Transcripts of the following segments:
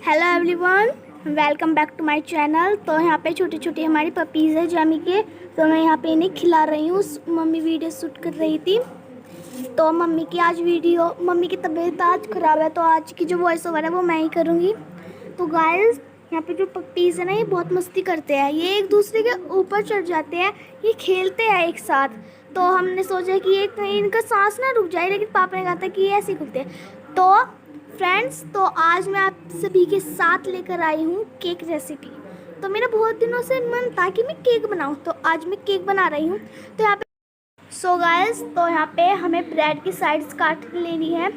Hello everyone, welcome back to my channel. तो यहाँ पे छोटी छोटी हमारी पपीज़ है जामी के, तो मैं यहाँ पे इन्हें खिला रही हूँ। मम्मी वीडियो शूट कर रही थी, तो मम्मी की तबीयत आज ख़राब है, तो आज की जो वॉइस ओवर है वो मैं ही करूँगी। तो गाइस, यहाँ पे जो पपीज़ है ना, ये बहुत मस्ती करते हैं, ये एक दूसरे के ऊपर चढ़ जाते हैं, ये खेलते हैं एक साथ। तो हमने सोचा कि ये कहीं इनका सांस ना रुक जाए, लेकिन पापा ने कहा था कि ये ऐसे ही करते हैं। तो फ्रेंड्स, तो आज मैं आप सभी के साथ लेकर आई हूँ केक रेसिपी। तो मेरा बहुत दिनों से मन था कि मैं केक बनाऊँ, तो आज मैं केक बना रही हूँ। तो यहाँ पे गाइस, तो यहाँ पे हमें ब्रेड की साइड्स काट लेनी है।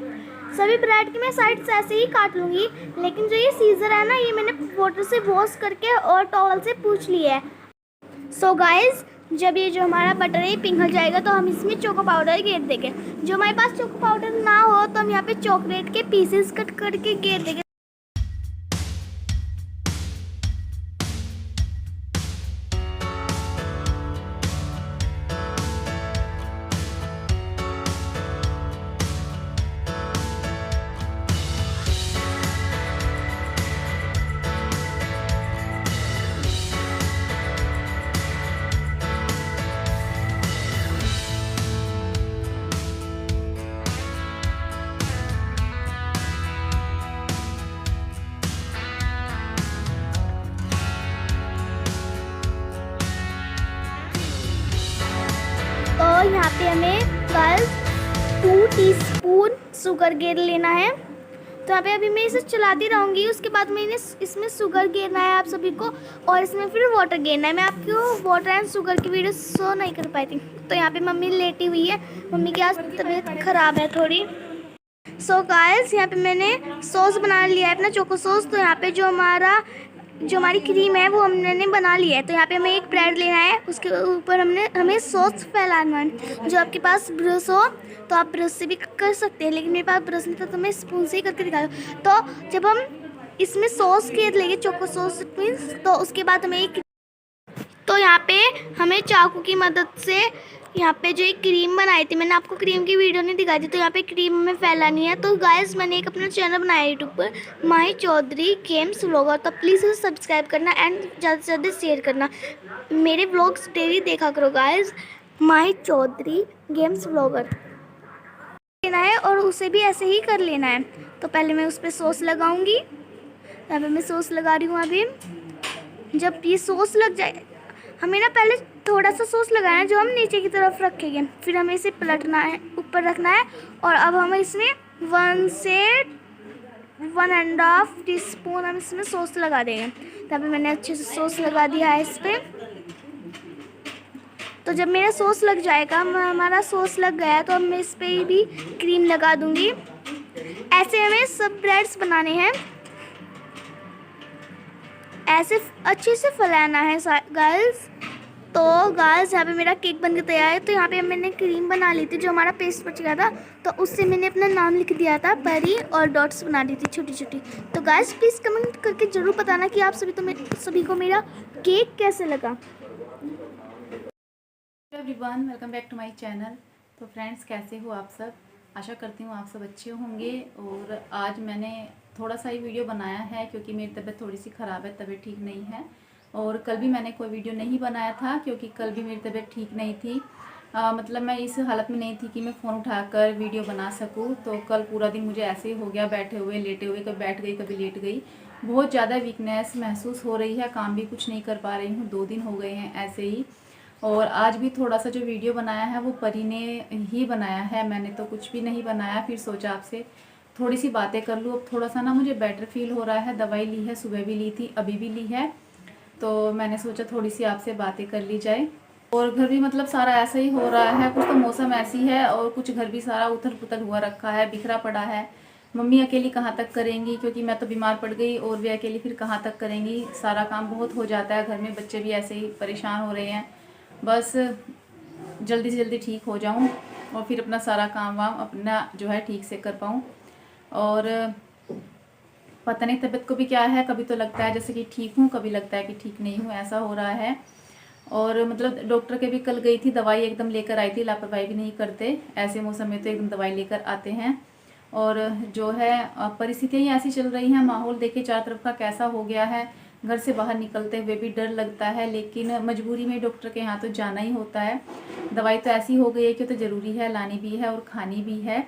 सभी ब्रेड की मैं साइड्स ऐसे ही काट लूँगी, लेकिन जो ये सीज़र है ना, ये मैंने वाटर से वॉश करके और टॉवल से पूछ लिया है। गाइस, जब ये जो हमारा बटर है पिघल जाएगा, तो हम इसमें चोको पाउडर गेर देंगे। जो हमारे पास चोको पाउडर ना हो, तो हम यहाँ पे चॉकलेट के पीसेस कट करके गेर देंगे। और यहाँ पे हमें कल 2 टीस्पून शुगर गेर लेना है। तो यहाँ पे अभी मैं इसे चलाती रहूँगी, उसके बाद मैंने इसमें शुगर गेरना है आप सभी को, और इसमें फिर वाटर गेरना है। मैं आपको वाटर एंड शुगर की वीडियो शो नहीं कर पाई थी। तो यहाँ पे मम्मी लेटी हुई है, मम्मी की आज तबीयत ख़राब है थोड़ी। गाइस, यहाँ पे मैंने सॉस बना लिया है अपना चोको सॉस। तो यहाँ पे जो हमारी क्रीम है वो हमने बना ली है। तो यहाँ पे हमें एक ब्रेड लेना है, उसके ऊपर हमें सॉस फैलाना है। जो आपके पास ब्रश हो तो आप ब्रश से भी कर सकते हैं, लेकिन मेरे पास ब्रश नहीं था, तो मैं स्पून से ही करके दिखा दूँ। तो जब हम इसमें सॉस घेर लेंगे, चोको सॉस मीन्स, तो उसके बाद तो यहाँ पे हमें चाकू की मदद से यहाँ पे जो एक क्रीम बनाई थी, मैंने आपको क्रीम की वीडियो नहीं दिखाई थी, तो यहाँ पे क्रीम हमें फैलानी है। तो गाइस, मैंने एक अपना चैनल बनाया यूट्यूब पर, माही चौधरी गेम्स व्लॉगर। तो प्लीज़ उसे सब्सक्राइब करना एंड ज़्यादा से ज़्यादा शेयर करना। मेरे व्लॉग्स डेली देखा करो गाइस, माही चौधरी गेम्स व्लॉगर लेना है, और उसे भी ऐसे ही कर लेना है। तो पहले मैं उस पर सॉस लगाऊंगी। यहाँ पे मैं सॉस लगा रही हूँ। अभी जब ये सॉस लग जाए, हमें ना पहले थोड़ा सा सॉस लगाना है, जो हम नीचे की तरफ रखेंगे, फिर हमें इसे पलटना है, ऊपर रखना है। और अब हम इसमें 1 से 1.5 टीस्पून हम इसमें सॉस लगा देंगे। तभी मैंने अच्छे से सॉस लगा दिया है इस पर। तो जब मेरा सॉस लग जाएगा, हमारा सॉस लग गया है, तो अब मैं इस पर भी क्रीम लगा दूँगी। ऐसे हमें सब ब्रेड्स बनाने हैं, ऐसे अच्छे से फैलाना है गाइस। तो गाइस, यहाँ पे मेरा केक बनकर तैयार है। तो यहाँ पे मैंने क्रीम बना ली थी, जो हमारा पेस्ट बच गया था, तो उससे मैंने अपना नाम लिख दिया था परी, और डॉट्स बना दी थी छोटी छोटी। तो गाइस, प्लीज़ कमेंट करके ज़रूर बताना कि आप सभी को मेरा केक कैसे लगा। Everyone, welcome back to my channel. तो फ्रेंड्स, कैसे हो आप सब? आशा करती हूँ आप सब अच्छे होंगे। और आज मैंने थोड़ा सा ही वीडियो बनाया है, क्योंकि मेरी तबीयत थोड़ी सी ख़राब है, तबीयत ठीक नहीं है। और कल भी मैंने कोई वीडियो नहीं बनाया था, क्योंकि कल भी मेरी तबीयत ठीक नहीं थी। मतलब मैं इस हालत में नहीं थी कि मैं फ़ोन उठाकर वीडियो बना सकूँ। तो कल पूरा दिन मुझे ऐसे ही हो गया, बैठे हुए लेटे हुए, कभी बैठ गई कभी लेट गई। बहुत ज़्यादा वीकनेस महसूस हो रही है, काम भी कुछ नहीं कर पा रही हूँ, 2 दिन हो गए हैं ऐसे ही। और आज भी थोड़ा सा जो वीडियो बनाया है वो परी ने ही बनाया है, मैंने तो कुछ भी नहीं बनाया। फिर सोचा आपसे थोड़ी सी बातें कर लूँ। अब थोड़ा सा ना मुझे बेटर फील हो रहा है, दवाई ली है, सुबह भी ली थी, अभी भी ली है। तो मैंने सोचा थोड़ी सी आपसे बातें कर ली जाए। और घर भी मतलब सारा ऐसा ही हो रहा है, कुछ तो मौसम ऐसी है, और कुछ घर भी सारा उथल पुथल हुआ रखा है, बिखरा पड़ा है। मम्मी अकेली कहाँ तक करेंगी, क्योंकि मैं तो बीमार पड़ गई, और वे अकेली फिर कहाँ तक करेंगी। सारा काम बहुत हो जाता है घर में, बच्चे भी ऐसे ही परेशान हो रहे हैं। बस जल्दी से जल्दी ठीक हो जाऊं, और फिर अपना सारा काम वाम अपना जो है ठीक से कर पाऊं। और पता नहीं तबीयत को भी क्या है, कभी तो लगता है जैसे कि ठीक हूँ, कभी लगता है कि ठीक नहीं हूँ, ऐसा हो रहा है। और मतलब डॉक्टर के भी कल गई थी, दवाई एकदम लेकर आई थी, लापरवाही भी नहीं करते, ऐसे मौसम में तो एकदम दवाई लेकर आते हैं। और जो है परिस्थितियाँ ही ऐसी चल रही हैं, माहौल देखिए चारों तरफ का कैसा हो गया है। घर से बाहर निकलते हुए भी डर लगता है, लेकिन मजबूरी में डॉक्टर के यहाँ तो जाना ही होता है। दवाई तो ऐसी हो गई है कि तो ज़रूरी है, लानी भी है और खानी भी है।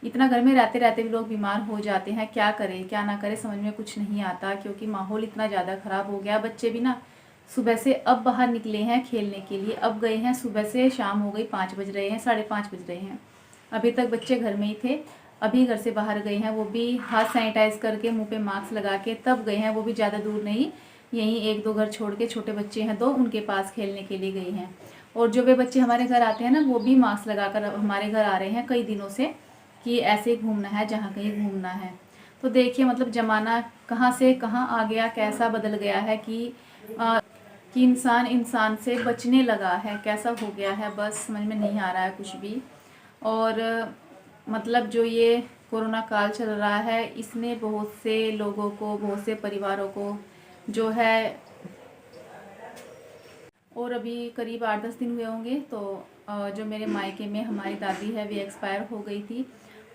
इतना घर में रहते रहते भी लोग बीमार हो जाते हैं, क्या करें क्या ना करें समझ में कुछ नहीं आता, क्योंकि माहौल इतना ज़्यादा ख़राब हो गया। बच्चे भी ना सुबह से अब बाहर निकले हैं खेलने के लिए, अब गए हैं सुबह से, शाम हो गई, 5 बज रहे हैं, 5:30 बज रहे हैं, अभी तक बच्चे घर में ही थे। अभी घर से बाहर गए हैं, वो भी हाथ सैनिटाइज करके, मुंह पे मास्क लगा के तब गए हैं। वो भी ज़्यादा दूर नहीं, यहीं 1-2 घर छोड़ के, छोटे बच्चे हैं 2, उनके पास खेलने के लिए गए हैं। और जो वे बच्चे हमारे घर आते हैं ना, वो भी मास्क लगाकर हमारे घर आ रहे हैं कई दिनों से, कि ऐसे घूमना है जहाँ कहीं घूमना है। तो देखिए मतलब ज़माना कहाँ से कहाँ आ गया, कैसा बदल गया है कि इंसान से बचने लगा है, कैसा हो गया है, बस समझ में नहीं आ रहा है कुछ भी। और मतलब जो ये कोरोना काल चल रहा है, इसने बहुत से लोगों को, बहुत से परिवारों को जो है, और अभी करीब 8-10 दिन हुए होंगे, तो जो मेरे मायके में हमारी दादी है वे एक्सपायर हो गई थी।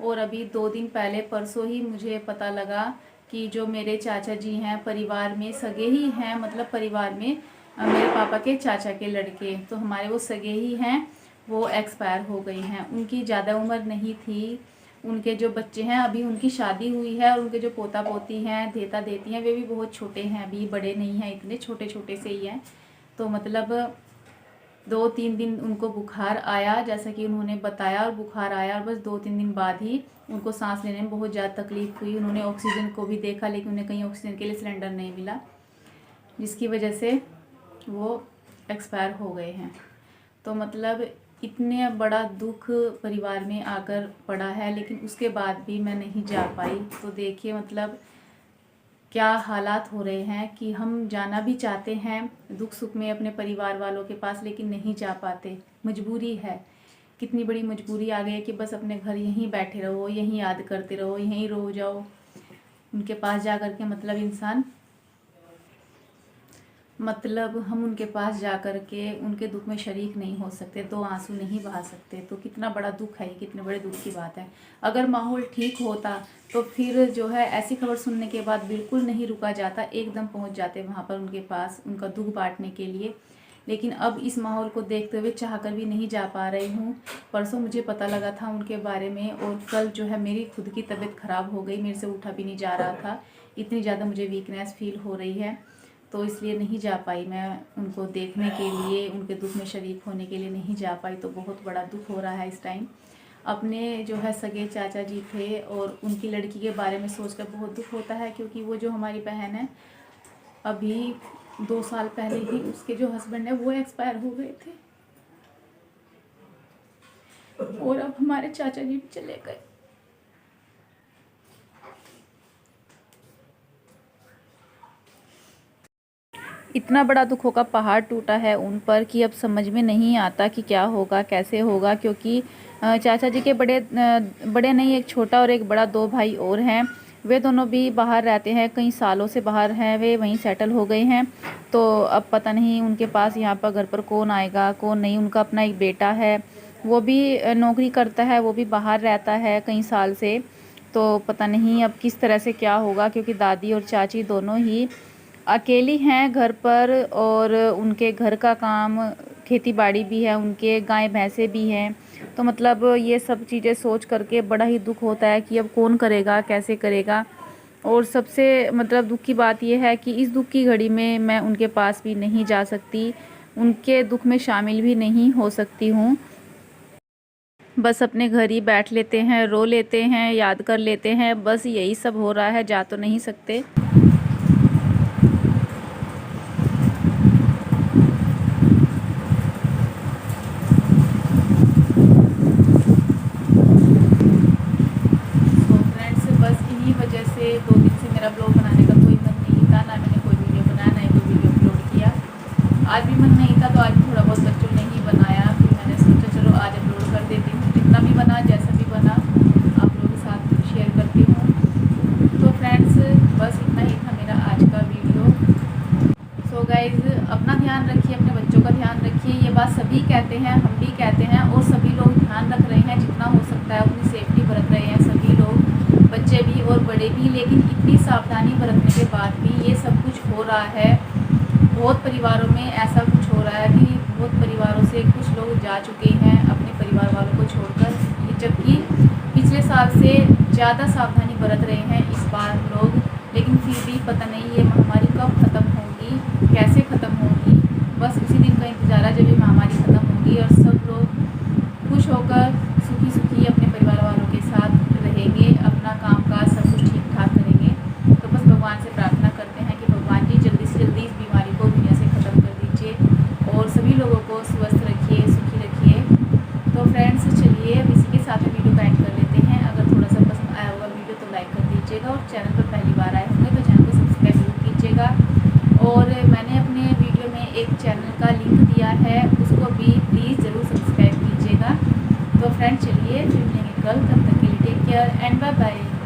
और अभी 2 दिन पहले परसों ही मुझे पता लगा कि जो मेरे चाचा जी हैं, परिवार में सगे ही हैं, मतलब परिवार में मेरे पापा के चाचा के लड़के, तो हमारे वो सगे ही हैं, वो एक्सपायर हो गई हैं। उनकी ज़्यादा उम्र नहीं थी। उनके जो बच्चे हैं, अभी उनकी शादी हुई है, और उनके जो पोता पोती हैं, देता देती हैं, वे भी बहुत छोटे हैं, अभी बड़े नहीं हैं, इतने छोटे छोटे से ही हैं। तो मतलब 2-3 दिन उनको बुखार आया, जैसा कि उन्होंने बताया, और बुखार आया और बस 2-3 दिन बाद ही उनको सांस लेने में बहुत ज़्यादा तकलीफ़ हुई। उन्होंने ऑक्सीजन को भी देखा, लेकिन उन्हें कहीं ऑक्सीजन के लिए सिलेंडर नहीं मिला, जिसकी वजह से वो एक्सपायर हो गए हैं। तो मतलब इतने बड़ा दुख परिवार में आकर पड़ा है, लेकिन उसके बाद भी मैं नहीं जा पाई। तो देखिए मतलब क्या हालात हो रहे हैं कि हम जाना भी चाहते हैं दुख सुख में अपने परिवार वालों के पास, लेकिन नहीं जा पाते, मजबूरी है। कितनी बड़ी मजबूरी आ गई है कि बस अपने घर यहीं बैठे रहो, यहीं याद करते रहो, यहीं रो जाओ। उनके पास जा कर के मतलब इंसान, मतलब हम उनके पास जा कर के उनके दुख में शरीक नहीं हो सकते, 2 आंसू नहीं बहा सकते। तो कितना बड़ा दुख है, कितने बड़े दुख की बात है। अगर माहौल ठीक होता तो फिर जो है ऐसी खबर सुनने के बाद बिल्कुल नहीं रुका जाता, एकदम पहुंच जाते वहां पर उनके पास, उनका दुख बांटने के लिए। लेकिन अब इस माहौल को देखते हुए चाह कर भी नहीं जा पा रही हूँ। परसों मुझे पता लगा था उनके बारे में, और कल जो है मेरी खुद की तबीयत ख़राब हो गई, मेरे से उठा भी नहीं जा रहा था, इतनी ज़्यादा मुझे वीकनेस फील हो रही है। तो इसलिए नहीं जा पाई मैं उनको देखने के लिए, उनके दुख में शरीक होने के लिए नहीं जा पाई। तो बहुत बड़ा दुख हो रहा है इस टाइम। अपने जो है सगे चाचा जी थे, और उनकी लड़की के बारे में सोचकर बहुत दुख होता है, क्योंकि वो जो हमारी बहन है, अभी 2 साल पहले ही उसके जो हस्बैंड है वो एक्सपायर हो गए थे, और अब हमारे चाचा जी भी चले गए। इतना बड़ा दुखों का पहाड़ टूटा है उन पर कि अब समझ में नहीं आता कि क्या होगा, कैसे होगा। क्योंकि चाचा जी के बड़े नहीं, एक छोटा और एक बड़ा, 2 भाई और हैं। वे दोनों भी बाहर रहते हैं, कई सालों से बाहर हैं, वे वहीं सेटल हो गए हैं। तो अब पता नहीं उनके पास यहाँ पर घर पर कौन आएगा कौन नहीं। उनका अपना एक बेटा है, वो भी नौकरी करता है, वो भी बाहर रहता है कई साल से। तो पता नहीं अब किस तरह से क्या होगा, क्योंकि दादी और चाची दोनों ही अकेली हैं घर पर, और उनके घर का काम, खेती बाड़ी भी है, उनके गाय भैंसे भी हैं। तो मतलब ये सब चीज़ें सोच करके बड़ा ही दुख होता है कि अब कौन करेगा, कैसे करेगा। और सबसे मतलब दुख की बात यह है कि इस दुख की घड़ी में मैं उनके पास भी नहीं जा सकती, उनके दुख में शामिल भी नहीं हो सकती हूँ। बस अपने घर ही बैठ लेते हैं, रो लेते हैं, याद कर लेते हैं, बस यही सब हो रहा है, जा तो नहीं सकते। से 2 दिन से मेरा ब्लॉग बनाने का कोई मन नहीं था, ना मैंने कोई वीडियो बनाया, ना कोई वीडियो अपलोड किया। आज भी मन नहीं था, तो आज थोड़ा बहुत बच्चों ने ही बनाया। फिर मैंने सोचा चलो आज अपलोड कर देती हूँ, जितना भी बना, जैसा भी बना आप लोगों के साथ शेयर करती हूँ। तो फ्रेंड्स बस इतना ही था मेरा आज का वीडियो। सो गाइज़ अपना ध्यान रखिए, अपने बच्चों का ध्यान रखिए। ये बात सभी कहते हैं, हम भी कहते हैं, और सभी लोग ध्यान रख रहे हैं, जितना हो सकता है अपनी सेफ्टी बरत रहे हैं सभी लोग। बच्चे भी और बड़े भी, लेकिन इतनी सावधानी बरतने के बाद भी ये सब कुछ हो रहा है। बहुत परिवारों में ऐसा कुछ हो रहा है कि बहुत परिवारों से कुछ लोग जा चुके हैं अपने परिवार वालों को छोड़कर, जबकि पिछले साल से ज़्यादा सावधानी बरत रहे हैं इस बार लोग। लेकिन फिर भी पता नहीं ये महामारी कब ख़त्म होगी, कैसे ख़त्म होगी। बस उसी दिन का इंतज़ार है जब ये महामारी ख़त्म होगी और सब लोग खुश होकर सुखी सुखी अपने परिवार वालों के साथ रहेंगे, अपना कामकाज सब कुछ ठीक ठाक करेंगे। तो बस भगवान से प्रार्थना करते हैं कि भगवान जी जल्दी से जल्दी इस बीमारी को दुनिया से ख़त्म कर दीजिए और सभी लोगों को स्वस्थ रखिए, सुखी रखिए। तो फ्रेंड्स चलिए अब इसी के साथ वीडियो का एंड कर लेते हैं। अगर थोड़ा सा पसंद आया होगा वीडियो तो लाइक कर दीजिएगा और चैनल पर पहली बार आए होंगे तो चैनल को सब्सक्राइब जरूर कीजिएगा। और मैंने अपने वीडियो में एक चैनल का लिंक दिया है, उसको भी प्लीज़ ज़रूर सब्सक्राइब कीजिएगा। तो फ्रेंड्स चलिए फिर मिलेंगे कल, तब तक के लिए take care and bye bye.